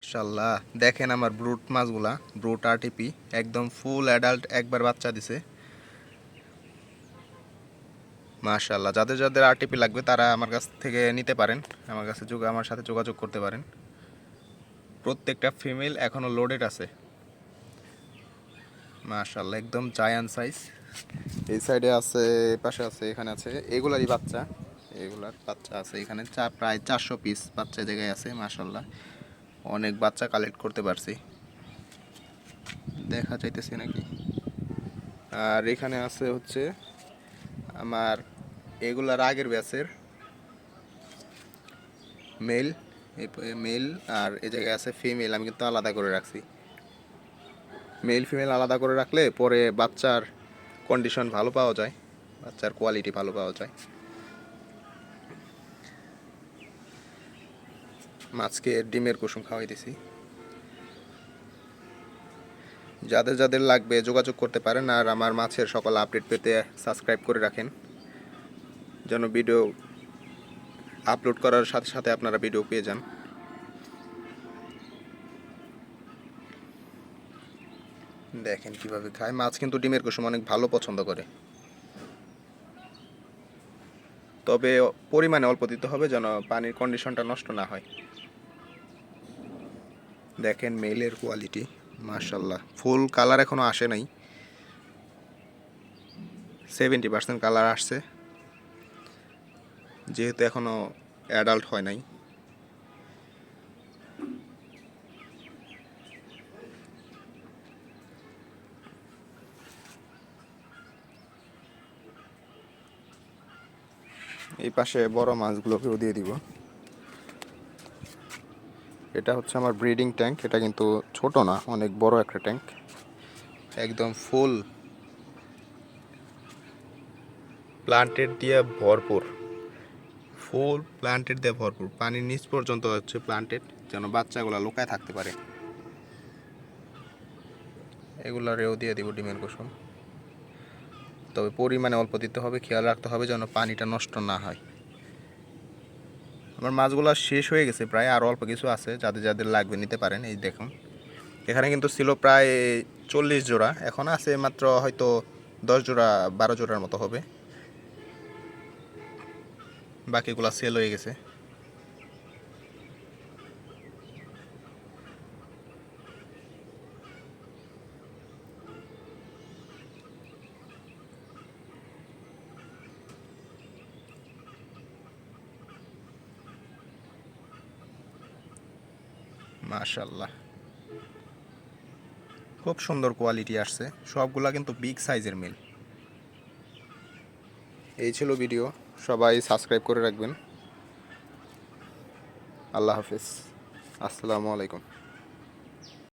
মাশাআল্লাহ, দেখেন আমার ব্রুট মাছগুলা, ব্রুট আরটিপি একদম ফুল অ্যাডাল্ট, একবার বাচ্চা দিছে। মাশাআল্লাহ, যাদের যাদের আরটিপি লাগবে তারা আমার কাছ থেকে নিতে পারেন, আমার সাথে যোগাযোগ করতে পারেন। প্রত্যেকটা ফিমেল এখনো লোডেড আছে। মাশাআল্লাহ, একদম জায়ান্ট সাইজ। এই সাইডে আছে, পাশে আছে, এখানে আছে, এগুলারই বাচ্চা। এগুলার বাচ্চা আছে এখানে প্রায় 400 পিস বাচ্চা জায়গায় আছে। মাশাআল্লাহ, অনেক বাচ্চা কালেক্ট করতে পারছি, দেখা যাইতেছে নাকি। আর এখানে আছে হচ্ছে আমার এগুলার আগের ব্যাচের মেল, মেল। আর এই জায়গায় আছে ফিমেল, আমি কিন্তু আলাদা করে রাখছি। মেল ফিমেল আলাদা করে রাখলে পরে বাচ্চার কন্ডিশন ভালো পাওয়া যায়, বাচ্চার কোয়ালিটি ভালো পাওয়া যায়। মাছকে ডিমের কুসুম খাওয়াইতেছি। যাদের যাদের লাগবে যোগাযোগ করতে পারেন। আর আমার মাছের সকল আপডেট পেতে সাবস্ক্রাইব করে রাখেন, যেন ভিডিও আপলোড করার সাথে সাথে আপনারা ভিডিও পেয়ে যান। দেখেন কিভাবে খায়। মাছ কিন্তু ডিমের কুসুম অনেক ভালো পছন্দ করে, তবে পরিমাণে অল্প দিতে হবে যেন পানির কন্ডিশনটা নষ্ট না হয়। দেখেন মেলের কোয়ালিটি, মাশাআল্লাহ, ফুল কালার এখনো আসে নাই, 70% কালার আসছে, যেহেতু এখনো অ্যাডাল্ট হয় নাই। এই পাশে বড় মাছগুলোকেও দিয়ে দিব। এটা হচ্ছে আমার ব্রিডিং ট্যাঙ্ক, এটা কিন্তু ছোট না, অনেক বড় একটা ট্যাঙ্ক, একদম ফুল প্লান্টেড দিয়ে ভরপুর, ফুল প্লান্টেড দিয়ে ভরপুর, পানির নিচ পর্যন্ত হচ্ছে প্লান্টেড, যেন বাচ্চাগুলো লুকায় থাকতে পারে। এগুলারেও দিয়ে দিব ডিমের কুসুম, তবে পরিমাণে অল্প দিতে হবে, খেয়াল রাখতে হবে যেন পানিটা নষ্ট না হয়। আমার মাছগুলো শেষ হয়ে গেছে প্রায়, আরও অল্প কিছু আছে, যাদের যাদের লাগবে নিতে পারেন। এই দেখুন, এখানে কিন্তু ছিল প্রায় 40 জোড়া, এখন আছে মাত্র হয়তো 10 জোড়া 12 জোড়ার মতো হবে, বাকিগুলো সেল হয়ে গেছে। মাশাআল্লাহ, খুব সুন্দর কোয়ালিটি আসছে, সবগুলা কিন্তু বিগ সাইজের মিল। এই ছিল ভিডিও, সবাই সাবস্ক্রাইব করে রাখবেন। আল্লাহ হাফেজ, আসসালামু আলাইকুম।